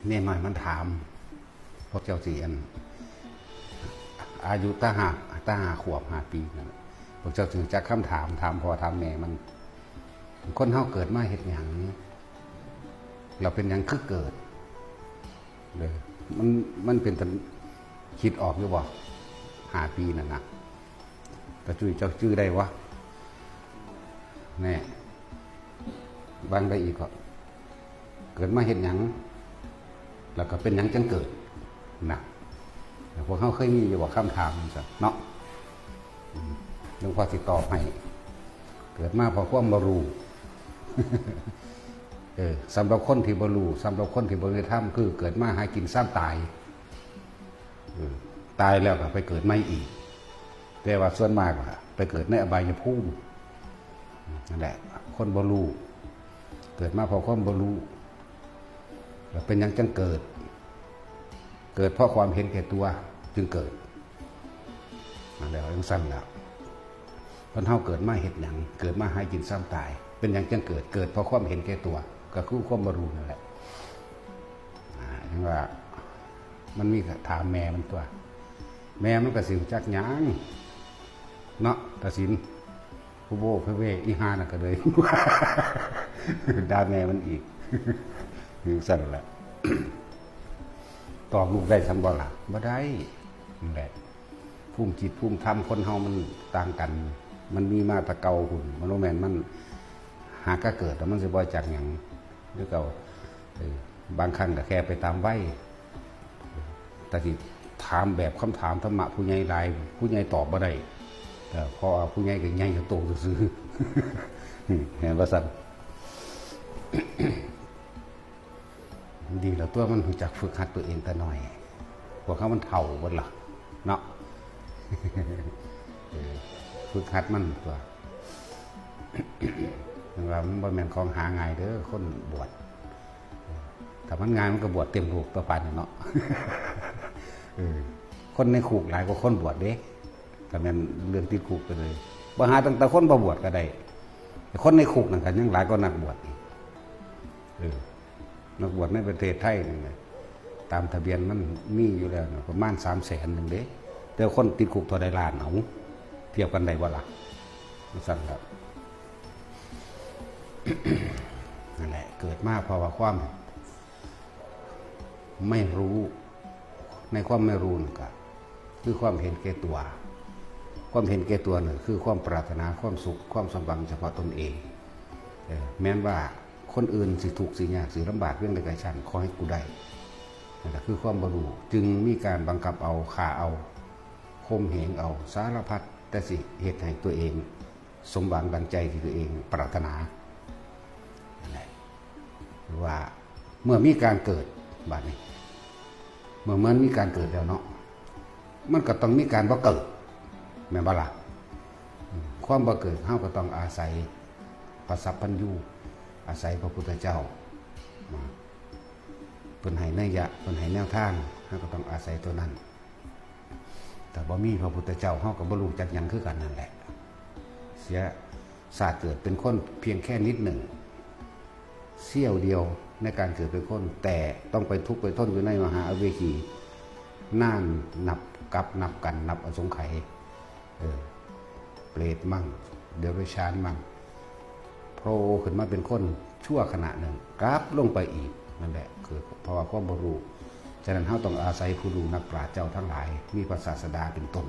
เนี่ยหน่อยมันถามพวกเจ้าสี่อันอายุตาหาขวบ5 ปีนั่นพวกเจ้าถึงจะคำถามพอถามแม่มันคนเฮาเกิดมาเห็ดหยังเราเป็นหยังคือเกิดเลยมันเป็นตันคิดออกหรือเปล่า5 ปีนั่นนะแต่จุ้ยเจ้าชื่อได้วะแน่บางได้อีกก็เกิดมาเห็ดหยังแล้วก็เป็นหยังจังเกิดนะพวกเขาเคยมีอยู่ว่าคำถามซะเนาะหลวงพ่อสิตอบให้เกิดมาเพราะความบ่รู้สำหรับคนที่บ่รู้สำหรับคนที่บ่ได้ทำคือเกิดมาหากินซ้ำตายตายแล้วก็ไปเกิดไม่อีกแต่ว่าส่วนมากไปเกิดในอบายภูมินั่นแหละคนบ่รู้เกิดมาเพราะความบ่รู้แล้วเป็นยังจังเกิดเพราะความเห็นแก่ตัวจึงเกิดแล้วยังสั้นแล้วคนเฮาเกิดมาเห็ดหยังเกิดมาให้กินซ้ำตายเป็นยังจังเกิดเพราะความเห็นแก่ตัวก็คือความบ่รู้นั่นแหละยังว่ามันมีถามแม่มันตัวแม่มันก็สิจักหยังเนาะตัดสินผู้โบพระเวอีหาน่ะก็เลยด่าแม่มันอีกคือสั่นแหละตอบลูกได้สำบ่ล่ะบ่ได้นั่นแหละภูมิจิตภูมิธรรมคนเฮามันต่างกันมันมีมาแตะเก่าหุ่นมันโนแมนมันหากก็เกิดแล้วมันสิบ่จักหยังหรือเก่าบางครั้งก็แค่ไปตามไว้แต่ที่ถามแบบคำถามธรรมะผู้ใหญ่หลายผู้ใหญ่ตอบบ่ได้เพราะผู้ใหญ่ก็ใหญ่โตซื่อเห็นว่าซั่นดีแล้วตัวมันรู้จักฝึกหัดตัวเองแต่น้อยพวกเขามันเฒ่าหมดล่ะเนาะฝึกหัดมันตัวว่ามันบ่แม่นของหาง่ายเด้อคนบวชถ้ามันง่ายมันก็บวชเต็มรูปตัวปานเนาะคนในคุกหลายกว่าคนบวชเด้ก็แม่นเรื่องติดคุกไปเลยบ่หาตั้งแต่คนบ่บวชก็ได้แต่คนในคุกนั่นก็ยังหลายกว่านักบวชอีกนักบวชในประเทศไทยนี่ตามทะเบียนมันมีอยู่แล้วประมาณ300,000นึงเด้แต่คนติดคุกเท่าใดล้านเอาเทียบกันได้บ่ล่ะสั่นครับนั่นแหละเกิดมาเพราะว่าความไม่รู้ในความไม่รู้นั่นก็คือความเห็นแก่ตัวความเห็นแก่ตัวนั่นคือความปรารถนาความสุขความสมหวังเฉพาะตนเองแม้นว่าคนอื่นสิทุกข์สิยากสิลำบากเรื่องใดๆฉันขอให้กูได้นั่นแหละคือความบ่รู้จึงมีการบังคับเอาฆ่าเอาข่มเหงเอาสารพัดแต่สิเหตุให้ตัวเองสมหวังดังใจที่ตัวเองปรารถนาว่าเมื่อมีการเกิดบัดนี้เมื่อมันมีการเกิดแล้วเนาะมันก็ต้องมีการบ่เกิดแม่นบ่ล่ะความบ่เกิดเฮาก็ต้องอาศัยพระสัพพัญญูอาศัยพระพุทธเจ้าเพิ่นให้นัยยะเพิ่นให้แนวทางเฮาก็ต้องอาศัยตัวนั้นแต่บ่มีพระพุทธเจ้าเฮาก็บ่รู้จักหยังคือกันนั่นแหละเสียศาสตร์เกิดเป็นคนเพียงแค่นิดหนึ่งเสี้ยวเดียวในการเกิดเป็นคนแต่ต้องไปทุกข์ไปทนอยู่ในมหาอเวจีน่านนับกับนับกันนับอสงไขยเปรตมั่งเดรัจฉานมั่งโผล่ขึ้นมาเป็นคนชั่วขณะหนึ่งกราฟลงไปอีกนั่นแหละคือเพราะว่าความบ่รู้ฉะนั้นเราต้องอาศัยผู้รู้นักปราชญ์เจ้าทั้งหลายมีพระศาสดาเป็นต้น